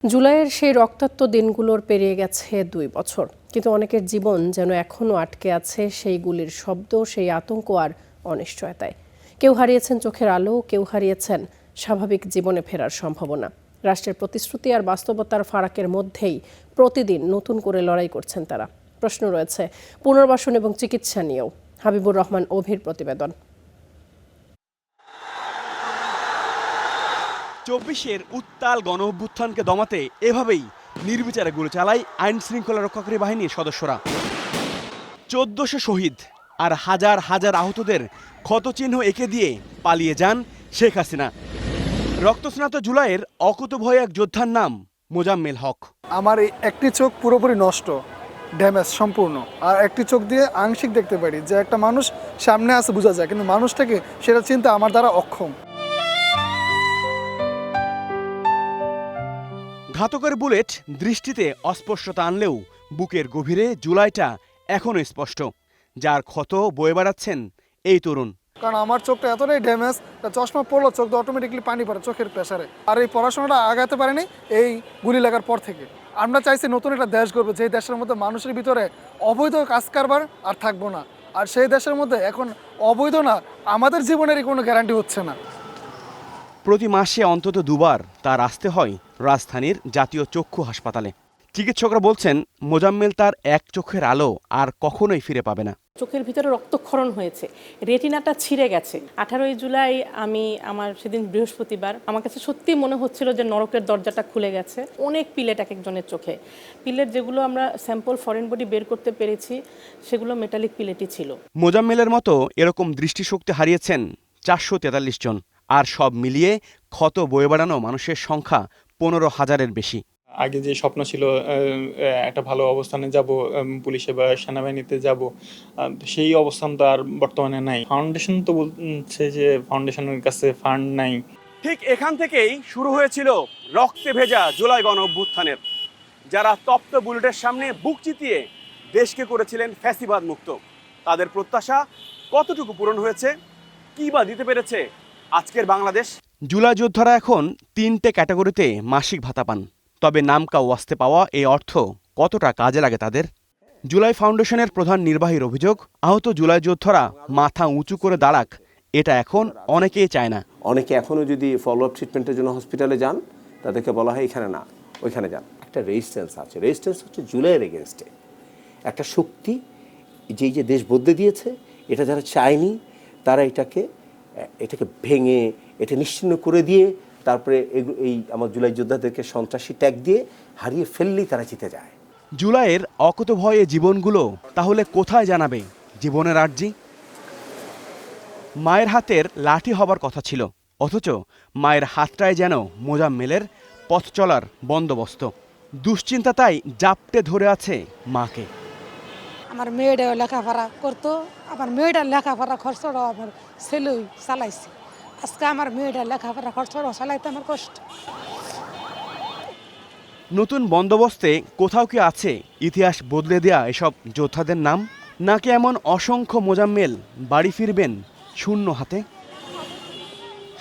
জুলাইয়ের সেই রক্তাক্ত দিনগুলোর পেরিয়ে গেছে ২ বছর, কিন্তু অনেকের জীবন যেন এখনও আটকে আছে সেই গুলির শব্দ, সেই আতঙ্ক আর অনিশ্চয়তায়। কেউ হারিয়েছেন চোখের আলো, কেউ হারিয়েছেন স্বাভাবিক জীবনে ফেরার সম্ভাবনা। রাষ্ট্রের প্রতিশ্রুতি আর বাস্তবতার ফারাকের মধ্যেই প্রতিদিন নতুন করে লড়াই করছেন তারা। প্রশ্ন রয়েছে পুনর্বাসন এবং চিকিৎসা নিয়েও। হাবিবুর রহমান অভির প্রতিবেদন। ২৪-এর উত্তাল গণঅভ্যুত্থানকে দমাতে এভাবেই নির্বিচারে গুলি চালায় আইন শৃঙ্খলা রক্ষাকারী বাহিনীর সদস্যরা। ১৪০০ শহীদ আর হাজার হাজার আহতদের ক্ষতচিহ্ন এঁকে দিয়ে পালিয়ে যান শেখ হাসিনা। রক্তস্নাত জুলাইয়ের অকুতোভয় এক যোদ্ধার নাম মোজাম্মেল হক। আমার এই একটি চোখ পুরোপুরি নষ্ট, ড্যামেজ সম্পূর্ণ, আর একটি চোখ দিয়ে আংশিক দেখতে পারি। যে একটা মানুষ সামনে আছে বোঝা যায়, কিন্তু মানুষটাকে সেটা চিন্তা আমার দ্বারা অক্ষম। ঘাতকের বুলেট দৃষ্টিতে অস্পষ্টতা আনলেও বুকের গভীরে জুলাইটা এখনও স্পষ্ট, যার ক্ষত বয়ে বেড়াচ্ছেন এই তরুণ। কারণ আমার চোখটা এতটাই ড্যামেজ, চশমা পড়লো চোখ দিয়ে অটোমেটিকলি পানি পড়ে চোখের প্রেসারে। আর এই পড়াশোনাটা আগাতে পারেনি এই গুলি লাগার পর থেকে। আমরা চাইছি নতুন একটা দেশ গড়বো, যে দেশের মধ্যে মানুষের ভিতরে অবৈধ কাজ কারবার আর থাকবো না। আর সেই দেশের মধ্যে এখন অবৈধ না, আমাদের জীবনেরই কোনো গ্যারান্টি হচ্ছে না। প্রতি মাসে অন্তত দুবার তার আসতে হয় রাজধানীর জাতীয় চক্ষু হাসপাতালে। চিকিৎসকরা বলছেন মোজাম্মেল তার এক চোখের আলো আর কখনোই ফিরে পাবে না। চোখের ভিতরে রক্তক্ষরণ হয়েছে, রেটিনাটা ছিঁড়ে গেছে। 18ই জুলাই আমার সেদিন বৃহস্পতিবার, আমার কাছে সত্যি মনে হচ্ছিল যে নরকের দরজাটা খুলে গেছে। অনেক পিলেট এক একজনের চোখে। পিলেট যেগুলো আমরা স্যাম্পল ফরেন বডি বের করতে পেরেছি সেগুলো মেটালিক পিলেটই ছিল। মোজাম্মেলের মতো এরকম দৃষ্টিশক্তি হারিয়েছেন ৪৪৩ জন, আর সব মিলিয়ে ক্ষত বয়ে বেড়ানো মানুষের সংখ্যা ১৫,০০০-এর বেশি। আগে যে স্বপ্ন ছিল একটা ভালো অবস্থানে যাব, পুলিশে বা সেনাবাহিনীতে যাব, সেই অবস্থান তো আর বর্তমানে নাই। ফাউন্ডেশন তো বলছে যে ফাউন্ডেশনের কাছে ফান্ড নাই। ঠিক এখান থেকেই শুরু হয়েছিল রক্তে ভেজা জুলাই গণ অভ্যুত্থানের। যারা তপ্ত বুলেটের সামনে বুক চিতিয়ে দেশকে করেছিলেন ফ্যাসিবাদ মুক্ত, তাদের প্রত্যাশা কতটুকু পূরণ হয়েছে, কি বা দিতে পেরেছে আজকের বাংলাদেশ? জুলাই যোদ্ধারা এখন ৩টে ক্যাটাগরিতে মাসিক ভাতা পান। তবে নামকা ওয়াস্তে পাওয়া এই অর্থ কতটা কাজে লাগে তাদের? জুলাই ফাউন্ডেশনের প্রধান নির্বাহীর অভিযোগ, আহত জুলাই যোদ্ধারা মাথা উঁচু করে দাঁড়াক, এটা এখন অনেকেই চায় না। অনেকে এখনও যদি ফলো আপ ট্রিটমেন্টের জন্য হসপিটালে যান, তাদেরকে বলা হয় এখানে না ওইখানে যান। একটা রেজিস্ট্যান্স আছে, রেজিস্ট্যান্স হচ্ছে জুলাইয়ের এগেনস্টে একটা শক্তি, যে দেশ বদলে দিয়েছে, এটা যারা চায়নি তারা এটাকে ভেঙে এটা নিশ্চিহ্ন করে দিয়ে তারপরে এই আমার জুলাই যোদ্ধাদেরকে সন্ত্রাসী ট্যাগ দিয়ে হারিয়ে ফেললেই তারা জিতে যায়। জুলাইয়ের অকুতোভয় জীবনগুলো তাহলে কোথায় জানাবে জীবনের আর্জি? মায়ের হাতের লাঠি হবার কথা ছিল, অথচ মায়ের হাতটায় যেন মোজাম্মেলের পথ চলার বন্দোবস্ত। দুশ্চিন্তা তাই জাপটে ধরে আছে মাকে। আমার মেয়েটাও লেখাপড়া করতো, আমার মেয়েটার লেখাপড়া খরচটাও আমার ছেলেই চালাইছে। আজকে আমার মেয়েটার লেখাপড়া খরচটাও চালাইতে আমার কষ্ট। নতুন বন্দোবস্তে কোথাও কি আছে ইতিহাস বদলে দেয়া এসব যোদ্ধাদের নাম? নাকি এমন অসংখ্য মোজাম্মেল বাড়ি ফিরবেন শূন্য হাতে?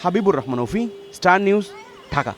হাবিবুর রহমান অফি, স্টার নিউজ, ঢাকা।